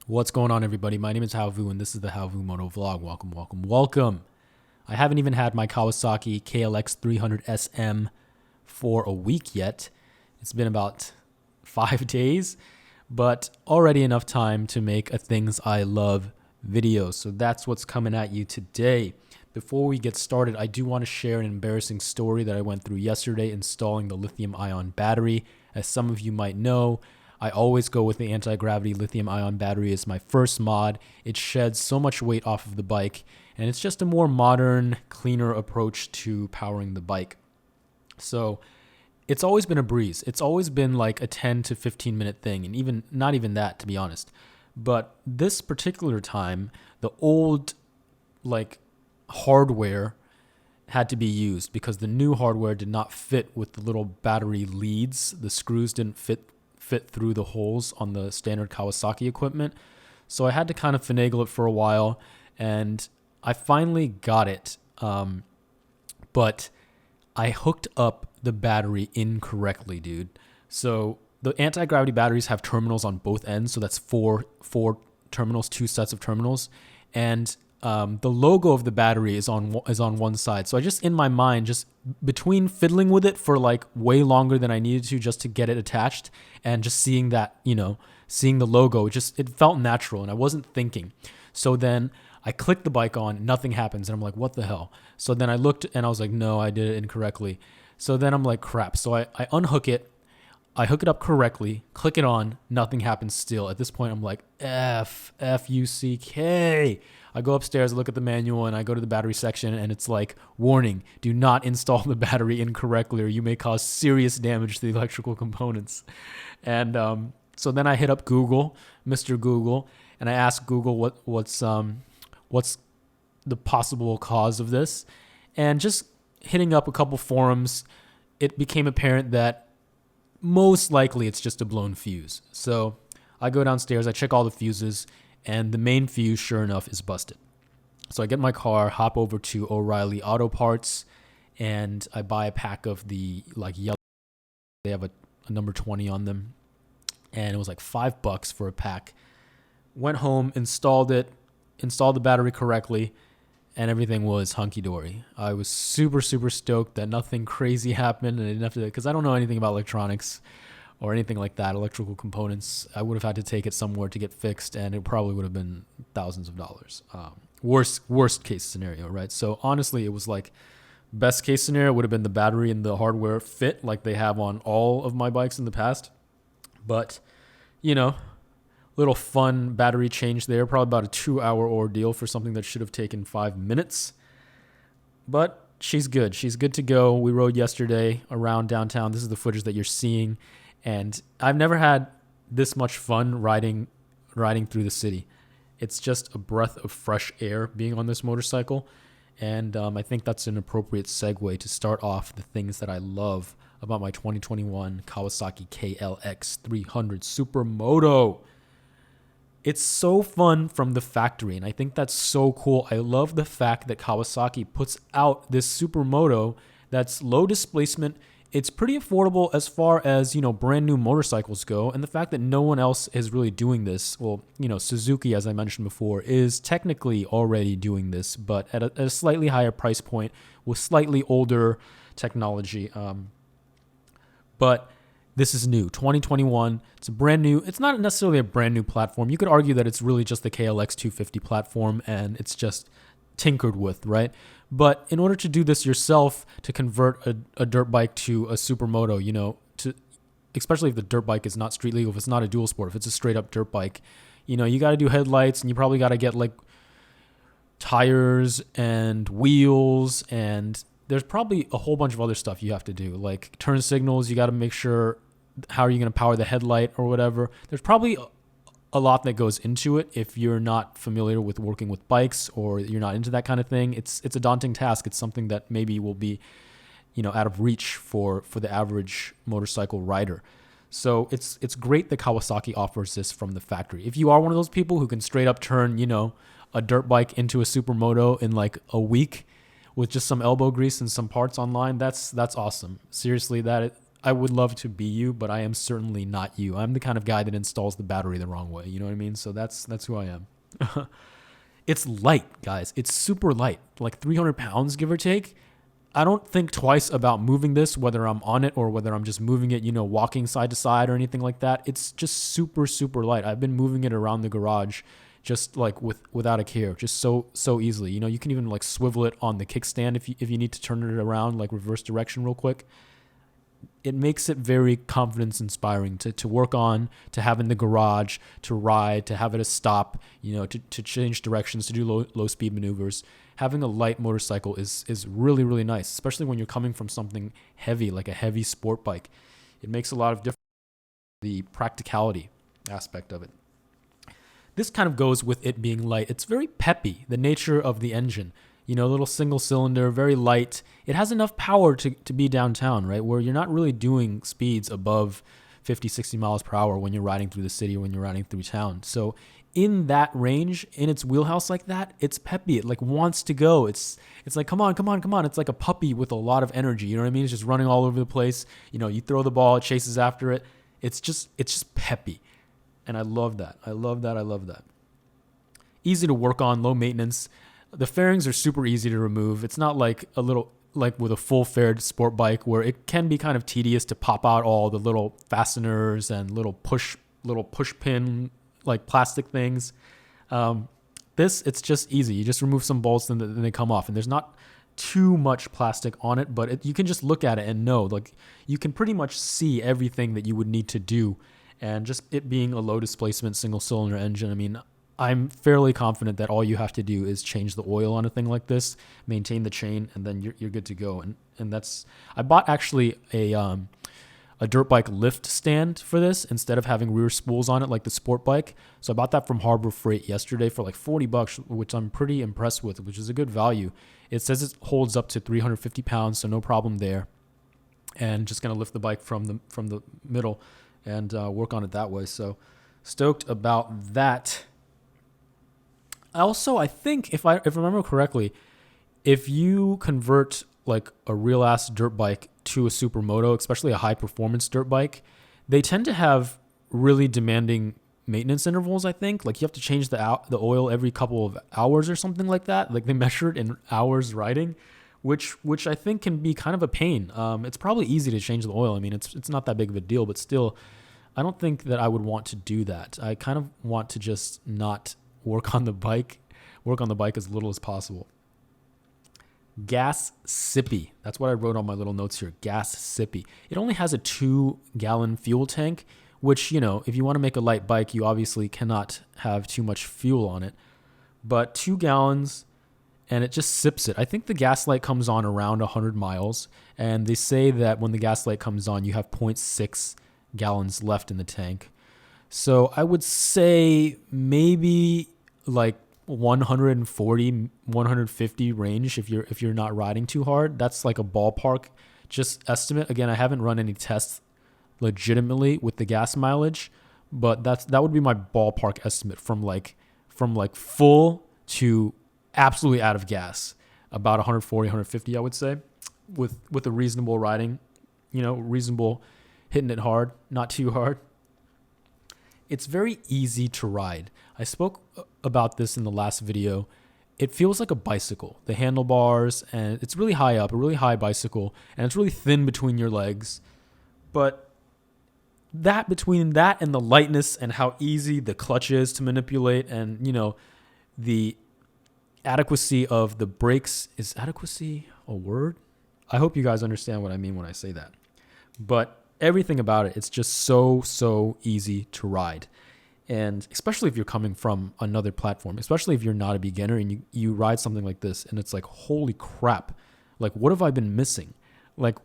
What's going on, everybody? My name is Halvu, and this is the Halvu Moto Vlog. Welcome, welcome, welcome. I haven't even had my Kawasaki KLX300SM for a week yet. It's been about 5 days, but already enough time to make a Things I Love video. So that's what's coming at you today. Before we get started, I do want to share an embarrassing story that I went through yesterday installing the lithium-ion battery. As some of you might know, I always go with the anti-gravity lithium-ion battery as my first mod. It sheds so much weight off of the bike, and it's just a more modern, cleaner approach to powering the bike. So it's always been a breeze. It's always been like a 10 to 15 minute thing, and even not even that, to be honest. But this particular time, the old like hardware had to be used because the new hardware did not fit with the little battery leads. The screws didn't fit through the holes on the standard Kawasaki equipment. So I had to kind of finagle it for a while, and I finally got it. But I hooked up the battery incorrectly, dude. So the anti-gravity batteries have terminals on both ends, so that's four terminals, two sets of terminals, and the logo of the battery is on one side. So I just, in my mind, just between fiddling with it for like way longer than I needed to just to get it attached, and just seeing that, seeing the logo, it felt natural, and I wasn't thinking. So then I clicked the bike on, nothing happens, and I'm like, what the hell? So then I looked and I was like, no, I did it incorrectly. So then I'm like, crap. So I unhook it. I hook it up correctly, click it on, nothing happens still. At this point, I'm like, F-U-C-K. I go upstairs, I look at the manual, and I go to the battery section, and it's like, warning, do not install the battery incorrectly, or you may cause serious damage to the electrical components. And so then I hit up Google, Mr. Google, and I asked Google what's the possible cause of this. And just hitting up a couple forums, it became apparent that most likely it's just a blown fuse. So I go downstairs, I check all the fuses, and the main fuse, sure enough, is busted. So I get in my car, hop over to O'Reilly Auto Parts, and I buy a pack of the like yellow. They have a number 20 on them, and it was like $5 for a pack. Went home, installed the battery correctly, and everything was hunky-dory. I was super, super stoked that nothing crazy happened, and I didn't have to, because I don't know anything about electronics or anything like that, electrical components. I would have had to take it somewhere to get fixed, and it probably would have been thousands of dollars. Worst case scenario, right? So honestly, it was like best case scenario would have been the battery and the hardware fit like they have on all of my bikes in the past. But, little fun battery change there, probably about a 2-hour ordeal for something that should have taken 5 minutes. But she's good. She's good to go. We rode yesterday around downtown. This is the footage that you're seeing. And I've never had this much fun riding through the city. It's just a breath of fresh air being on this motorcycle. And I think that's an appropriate segue to start off the things that I love about my 2021 Kawasaki KLX300 Supermoto. It's so fun from the factory, and I think that's so cool. I love the fact that Kawasaki puts out this Supermoto that's low displacement. It's pretty affordable as far as, brand new motorcycles go, and the fact that no one else is really doing this. Well, Suzuki, as I mentioned before, is technically already doing this, but at a slightly higher price point with slightly older technology. But this is new, 2021. It's a brand new. It's not necessarily a brand new platform. You could argue that it's really just the KLX250 platform, and it's just tinkered with, right? But in order to do this yourself, to convert a dirt bike to a supermoto, especially if the dirt bike is not street legal, if it's not a dual sport, if it's a straight up dirt bike, you got to do headlights, and you probably got to get like tires and wheels, and there's probably a whole bunch of other stuff you have to do, like turn signals. You got to make sure how are you going to power the headlight or whatever. There's probably a lot that goes into it if you're not familiar with working with bikes or you're not into that kind of thing. It's a daunting task. It's something that maybe will be, out of reach for the average motorcycle rider. So it's great that Kawasaki offers this from the factory. If you are one of those people who can straight up turn, a dirt bike into a supermoto in like a week with just some elbow grease and some parts online, that's awesome. Seriously, I would love to be you, but I am certainly not you. I'm the kind of guy that installs the battery the wrong way. You know what I mean? So that's who I am. It's light, guys. It's super light, like 300 pounds, give or take. I don't think twice about moving this, whether I'm on it or whether I'm just moving it, walking side to side or anything like that. It's just super, super light. I've been moving it around the garage just like without a care, just so easily. You can even like swivel it on the kickstand if you need to turn it around, like reverse direction real quick. It makes it very confidence inspiring to work on, to have in the garage, to ride, to have it a stop, to change directions, to do low speed maneuvers. Having a light motorcycle is really, really nice, especially when you're coming from something heavy, like a heavy sport bike. It makes a lot of difference, the practicality aspect of it. This kind of goes with it being light. It's very peppy, the nature of the engine. A little single cylinder, very light. It has enough power to be downtown, right? Where you're not really doing speeds above 50, 60 miles per hour when you're riding through the city or when you're riding through town. So in that range, in its wheelhouse like that, it's peppy. It like wants to go. It's like, come on. It's like a puppy with a lot of energy. You know what I mean? It's just running all over the place. You throw the ball, it chases after it. It's just peppy. And I love that. I love that. Easy to work on, low maintenance. The fairings are super easy to remove. It's not like with a full faired sport bike where it can be kind of tedious to pop out all the little fasteners and little push pin like plastic things. It's just easy. You just remove some bolts and then they come off, and there's not too much plastic on it, but you can just look at it and know, like, you can pretty much see everything that you would need to do. And just it being a low displacement single cylinder engine, I mean, I'm fairly confident that all you have to do is change the oil on a thing like this, maintain the chain, and then you're good to go. And that's, I bought actually a dirt bike lift stand for this instead of having rear spools on it like the sport bike. So I bought that from Harbor Freight yesterday for like $40, which I'm pretty impressed with, which is a good value. It says it holds up to 350 pounds, so no problem there. And just gonna lift the bike from the middle and work on it that way. So stoked about that. Also, I think if I remember correctly, if you convert like a real ass dirt bike to a supermoto, especially a high performance dirt bike, they tend to have really demanding maintenance intervals. I think like you have to change the oil every couple of hours or something like that. Like they measure it in hours riding, which I think can be kind of a pain. It's probably easy to change the oil. I mean, it's not that big of a deal, but still, I don't think that I would want to do that. I kind of want to just not work on the bike as little as possible. Gas sippy. That's what I wrote on my little notes here. Gas sippy. It only has a 2-gallon fuel tank, which, if you want to make a light bike, you obviously cannot have too much fuel on it. But 2 gallons, and it just sips it. I think the gas light comes on around 100 miles, and they say that when the gas light comes on, you have 0.6 gallons left in the tank. So I would say maybe like 140, 150 range if you're not riding too hard. That's like a ballpark just estimate. Again, I haven't run any tests legitimately with the gas mileage, but that would be my ballpark estimate from like full to absolutely out of gas. About 140, 150, I would say, with a reasonable riding, reasonable hitting it hard, not too hard. It's very easy to ride. I spoke about this in the last video. It feels like a bicycle. The handlebars, and it's really high up, a really high bicycle, and it's really thin between your legs. But between that and the lightness and how easy the clutch is to manipulate, and the adequacy of the brakes, is adequacy a word? I hope you guys understand what I mean when I say that. But everything about it, it's just so easy to ride. And especially if you're coming from another platform, especially if you're not a beginner and you ride something like this and it's like, holy crap, like what have I been missing? Like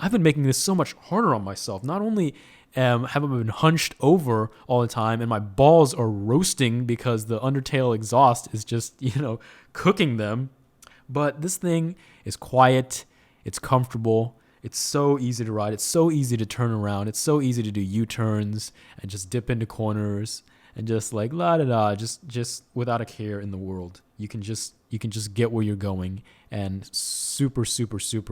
I've been making this so much harder on myself. Not only have I been hunched over all the time and my balls are roasting because the undertail exhaust is just, cooking them, but this thing is quiet, it's comfortable, it's so easy to ride, it's so easy to turn around, it's so easy to do U-turns and just dip into corners and just like just without a care in the world. You can just get where you're going and super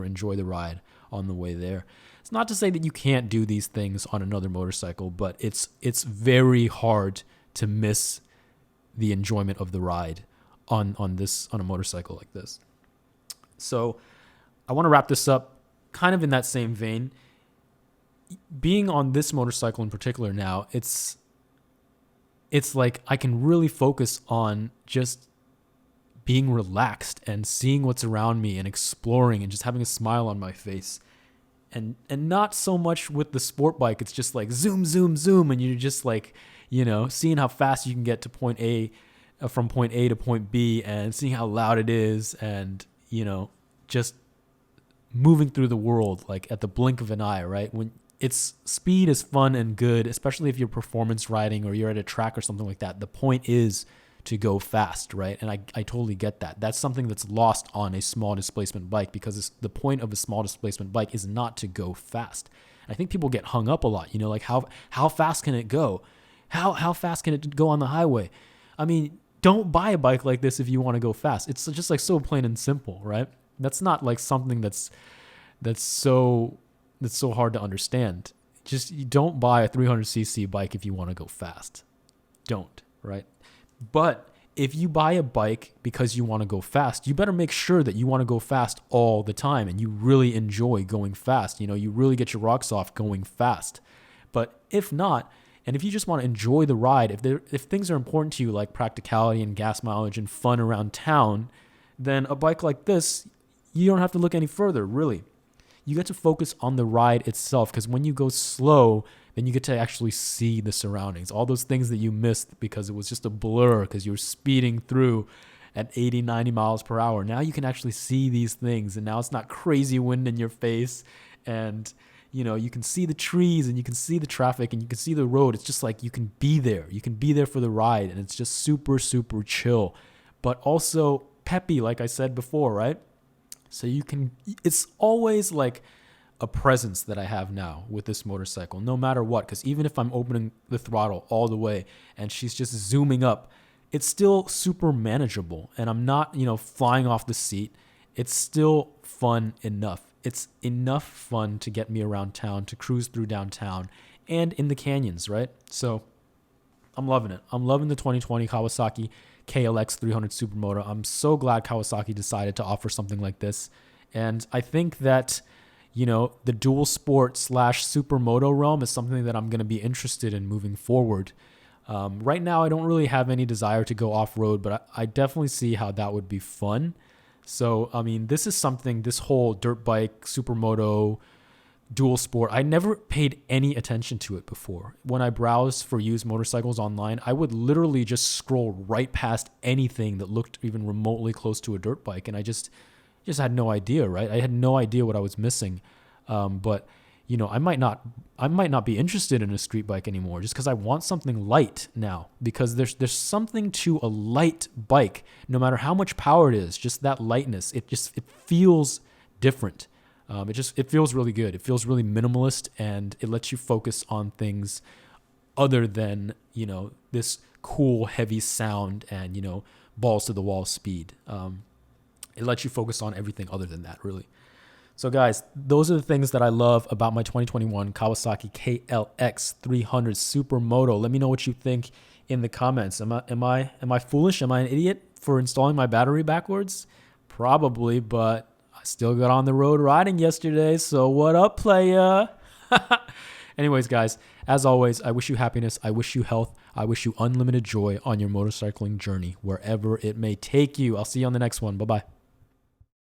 enjoy the ride on the way there. It's not to say that you can't do these things on another motorcycle, but it's very hard to miss the enjoyment of the ride on a motorcycle like this. So I want to wrap this up kind of in that same vein. Being on this motorcycle in particular now, it's like I can really focus on just being relaxed and seeing what's around me and exploring and just having a smile on my face. And not so much with the sport bike. It's just like zoom, zoom, zoom. And you're just like, seeing how fast you can get to point A, from point A to point B, and seeing how loud it is, and, just moving through the world like at the blink of an eye, right? When it's speed is fun and good, especially if you're performance riding or you're at a track or something like that. The point is to go fast, right? And I totally get that. That's something that's lost on a small displacement bike, because the point of a small displacement bike is not to go fast. I think people get hung up a lot, like how fast can it go? How fast can it go on the highway? I mean, don't buy a bike like this if you want to go fast. It's just like so plain and simple, right? That's not like something that's so hard to understand. Just you don't buy a 300cc bike if you want to go fast. Don't, right? But if you buy a bike because you want to go fast, you better make sure that you want to go fast all the time and you really enjoy going fast. You really get your rocks off going fast. But if not, and if you just want to enjoy the ride, if things are important to you like practicality and gas mileage and fun around town, then a bike like this, you don't have to look any further, really. You get to focus on the ride itself, because when you go slow, then you get to actually see the surroundings. All those things that you missed because it was just a blur because you were speeding through at 80, 90 miles per hour. Now you can actually see these things, and now it's not crazy wind in your face, and you can see the trees and you can see the traffic and you can see the road. It's just like you can be there. You can be there for the ride, and it's just super, super chill, but also peppy, like I said before, right? So it's always like a presence that I have now with this motorcycle, no matter what, because even if I'm opening the throttle all the way and she's just zooming up, it's still super manageable, and I'm not, flying off the seat. It's still fun enough. It's enough fun to get me around town, to cruise through downtown and in the canyons, right? So I'm loving it. I'm loving the 2020 Kawasaki KLX300 Supermoto. I'm so glad Kawasaki decided to offer something like this. And I think that, the dual sport / supermoto realm is something that I'm going to be interested in moving forward. Right now, I don't really have any desire to go off-road, but I definitely see how that would be fun. So, I mean, this whole dirt bike, supermoto, dual sport, I never paid any attention to it before. When I browsed for used motorcycles online, I would literally just scroll right past anything that looked even remotely close to a dirt bike, and I just had no idea, right? I had no idea what I was missing. But I might not be interested in a street bike anymore, just because I want something light now. Because there's something to a light bike, no matter how much power it is. Just that lightness, it feels different. It feels really good. It feels really minimalist, and it lets you focus on things other than, this cool, heavy sound and, balls to the wall speed. It lets you focus on everything other than that, really. So guys, those are the things that I love about my 2021 Kawasaki KLX300 Supermoto. Let me know what you think in the comments. Am I foolish? Am I an idiot for installing my battery backwards? Probably, but I still got on the road riding yesterday, so what up, playa? Anyways, guys, as always, I wish you happiness, I wish you health, I wish you unlimited joy on your motorcycling journey, wherever it may take you. I'll see you on the next one. Bye-bye.